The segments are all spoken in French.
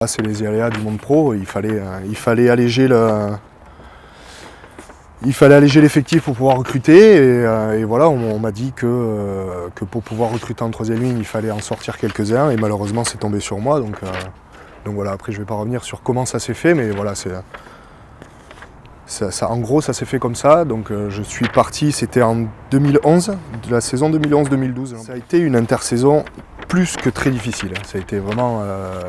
Là, c'est les aléas du monde pro, il fallait alléger l'effectif pour pouvoir recruter et voilà, on m'a dit que pour pouvoir recruter en troisième ligne, il fallait en sortir quelques-uns et malheureusement c'est tombé sur moi. Donc voilà, après je ne vais pas revenir sur comment ça s'est fait, mais voilà, en gros ça s'est fait comme ça. Donc je suis parti, c'était en 2011, de la saison 2011-2012. Ça a été une intersaison plus que très difficile. Ça a été vraiment,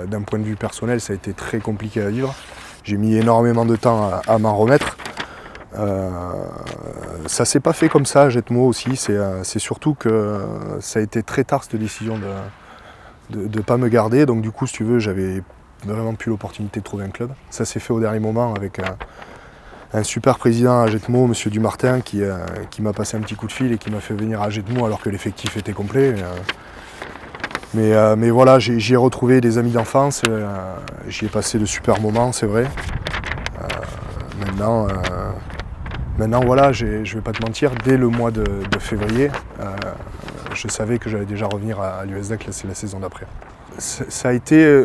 d'un point de vue personnel, ça a été très compliqué à vivre. J'ai mis énormément de temps à m'en remettre. Ça s'est pas fait comme ça à Jetmo aussi, c'est surtout que ça a été très tard cette décision de ne pas me garder, donc du coup si tu veux j'avais vraiment plus l'opportunité de trouver un club. Ça s'est fait au dernier moment avec un super président à Jetmo, monsieur Dumartin, qui m'a passé un petit coup de fil et qui m'a fait venir à Jetmo alors que l'effectif était complet. Mais voilà, j'y ai retrouvé des amis d'enfance, j'y ai passé de super moments, c'est vrai. Maintenant, voilà, je ne vais pas te mentir, dès le mois de février, je savais que j'allais déjà revenir à l'USDAC la saison d'après. Ça a été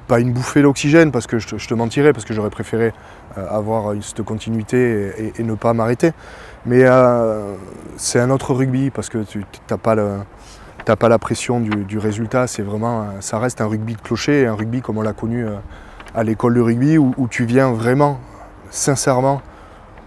pas une bouffée d'oxygène, parce que je te mentirais, parce que j'aurais préféré avoir cette continuité et ne pas m'arrêter. Mais c'est un autre rugby, parce que tu n'as pas la pression du résultat, ça reste un rugby de clocher, un rugby comme on l'a connu à l'école de rugby, où tu viens vraiment, sincèrement,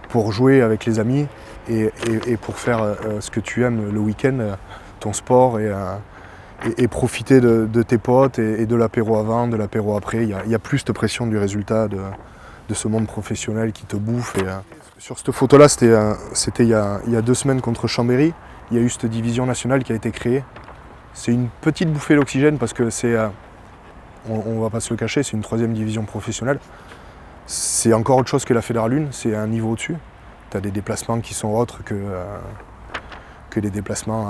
pour jouer avec les amis et pour faire ce que tu aimes le week-end, ton sport et profiter de tes potes et de l'apéro avant, de l'apéro après. Il y a plus de pression du résultat de ce monde professionnel qui te bouffe. Sur cette photo-là, c'était il y a 2 semaines contre Chambéry. Il y a eu cette division nationale qui a été créée. C'est une petite bouffée d'oxygène parce que on va pas se le cacher, c'est une 3e division professionnelle. C'est encore autre chose que la Fédéral 1, c'est un niveau au-dessus. Tu as des déplacements qui sont autres que les déplacements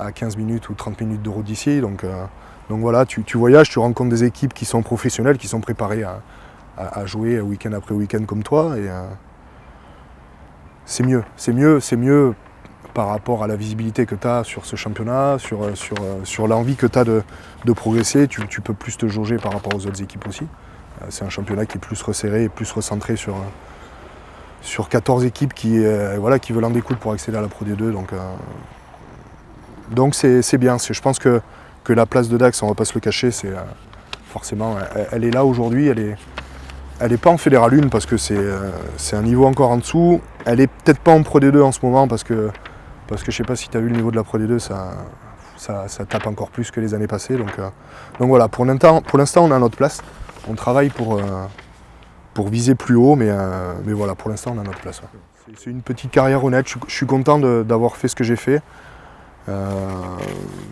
à 15 minutes ou 30 minutes de route d'ici. Donc voilà, tu voyages, tu rencontres des équipes qui sont professionnelles, qui sont préparées à jouer week-end après week-end comme toi. Et c'est mieux par rapport à la visibilité que tu as sur ce championnat, sur l'envie que tu as de progresser. Tu peux plus te jauger par rapport aux autres équipes aussi. C'est un championnat qui est plus resserré et plus recentré sur 14 équipes qui veulent en découdre pour accéder à la Pro D2. Donc c'est bien. Je pense que la place de Dax, on ne va pas se le cacher, forcément, elle est là aujourd'hui. Elle est pas en Fédéral 1 parce que c'est un niveau encore en dessous. Elle est peut-être pas en Pro D2 en ce moment parce que je sais pas si tu as vu le niveau de la Pro D2, ça tape encore plus que les années passées. Donc voilà, pour l'instant on est à notre place. On travaille pour viser plus haut, mais voilà, pour l'instant on a notre place. Ouais. C'est une petite carrière honnête, je suis content d'avoir fait ce que j'ai fait.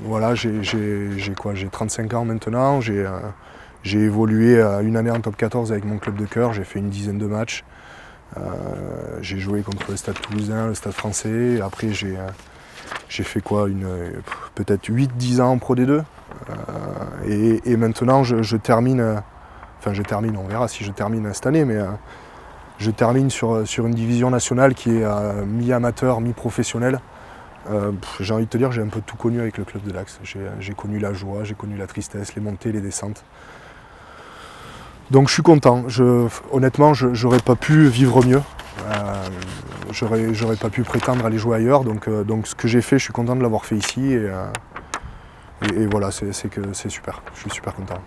Voilà, j'ai 35 ans maintenant, j'ai évolué une année en top 14 avec mon club de cœur, j'ai fait une dizaine de matchs. J'ai joué contre le Stade Toulousain, le Stade Français, après j'ai fait peut-être 8-10 ans en Pro D2. Et maintenant je termine, on verra si je termine cette année, mais je termine sur une division nationale qui est mi-amateur, mi-professionnel. J'ai envie de te dire, j'ai un peu tout connu avec le club de Dax. J'ai connu la joie, j'ai connu la tristesse, les montées, les descentes. Donc je suis content. Honnêtement, j'aurais pas pu vivre mieux. J'aurais pas pu prétendre aller jouer ailleurs. Donc ce que j'ai fait, je suis content de l'avoir fait ici. Et voilà, c'est super. Je suis super content.